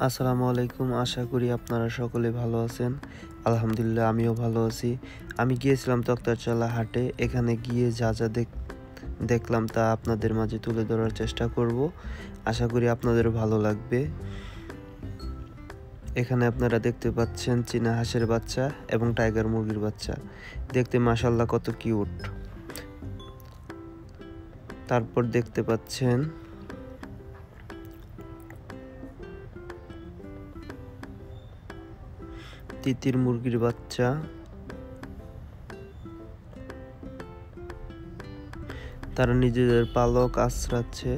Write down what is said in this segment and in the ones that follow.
আসসালামু আলাইকুম। আশা করি আপনারা সকলে ভালো আছেন। আলহামদুলিল্লাহ আমিও ভালো আছি। আমি গিয়েছিলাম তক্তারচালা হাটে। এখানে গিয়ে যা যা দেখলাম তা আপনাদের মাঝে তুলে ধরার চেষ্টা করব। আশা করি আপনাদেরও ভালো লাগবে। এখানে আপনারা দেখতে পাচ্ছেন চীনা হাঁসের বাচ্চা এবং টাইগার মুরগির বাচ্চা। দেখতে মাশাআল্লাহ কত কিউট। তারপর দেখতে পাচ্ছেন তিতির মুরগির বাচ্চা, তারা নিজেদের পালক আঁচড়াচ্ছে।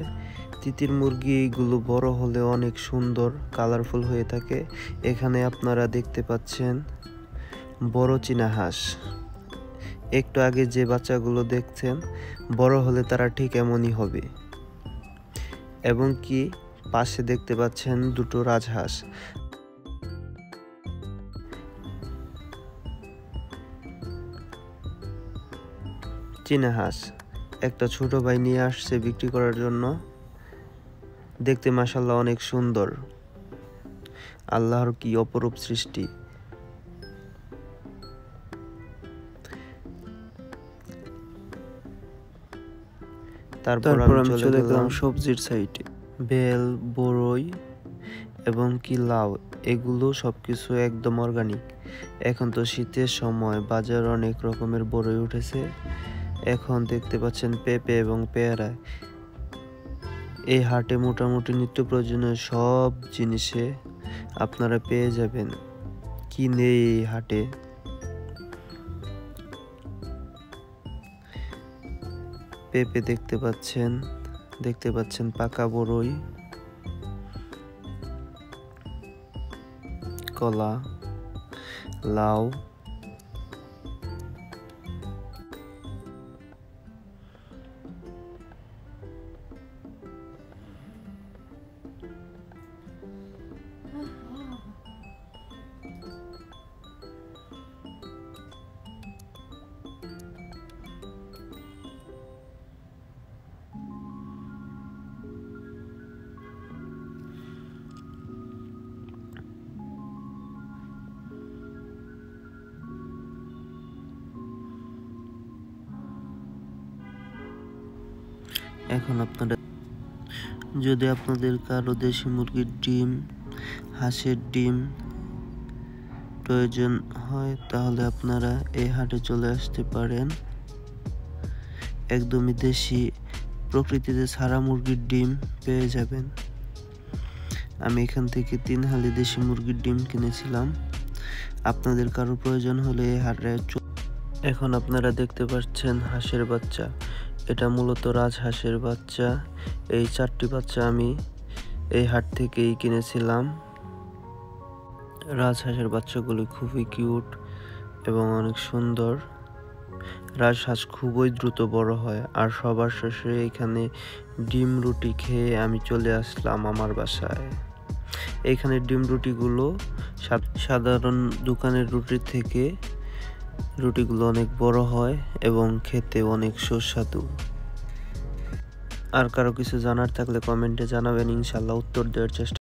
তিতির মুরগিগুলো বড় হলে অনেক সুন্দর কালারফুল হয়ে থাকে। এখানে আপনারা দেখতে পাচ্ছেন বড় চীনা হাঁস। একটু আগে যে বাচ্চাগুলো দেখছেন বড় হলে তারা ঠিক এমনই হবে। এবং কি পাশে দেখতে পাচ্ছেন দুটো রাজহাঁস। চীনা হাঁস একটা ছোট ভাই নিয়ে আসছে বিক্রি করার জন্য। দেখতে মাশাআল্লাহ অনেক সুন্দর। আল্লাহর কি অপরূপ সৃষ্টি। তারপর আমি চলে গেলাম সবজির সাইডে। বেল, বরই এবং কি লাউ, এগুলো সবকিছু একদম অর্গানিক। এখন তো শীতের সময়, বাজার অনেক রকমের বরই উঠেছে। এখন দেখতে পাচ্ছেন পেঁপে এবং পেয়ারা। এই হাটে মোটামুটি নিত্য প্রয়োজনীয় সব জিনিসে আপনারা পেয়ে যাবেন। কি নেই এই হাটে। পেঁপে দেখতে পাচ্ছেন পাকা বরই, কলা, লাউ, এখন আপনারা যদি আপনাদের কারো দেশি মুরগির ডিম, হাঁসের ডিম প্রয়োজন হয় তাহলে আপনারা এই হাটে চলে আসতে পারেন। একদমই দেশি, প্রকৃতিতে ছাড়া মুরগির ডিম পেয়ে যাবেন। আমি এখান থেকে 3 হালি দেশি মুরগির ডিম কিনেছিলাম। আপনাদের কারো প্রয়োজন হলে এই হাটে। এখন আপনারা দেখতে পাচ্ছেন হাঁসের বাচ্চা। এটা মূলত রাজহাঁসের বাচ্চা। এই 4টি বাচ্চা আমি এই হাট থেকেই কিনেছিলাম। রাজহাঁসের বাচ্চাগুলি খুবই কিউট এবং অনেক সুন্দর। রাজহাঁস খুবই দ্রুত বড় হয়। আর সবার শেষে এখানে ডিম রুটি খেয়ে আমি চলে আসলাম আমার বাসায়। এইখানে ডিম রুটিগুলো সাধারণ দোকানের রুটির থেকে রুটিগুলো অনেক বড় হয় এবং খেতে অনেক সুস্বাদু। আর কারো কিছু জানার থাকলে কমেন্টে জানাবেন, ইনশাআল্লাহ উত্তর দেওয়ার চেষ্টা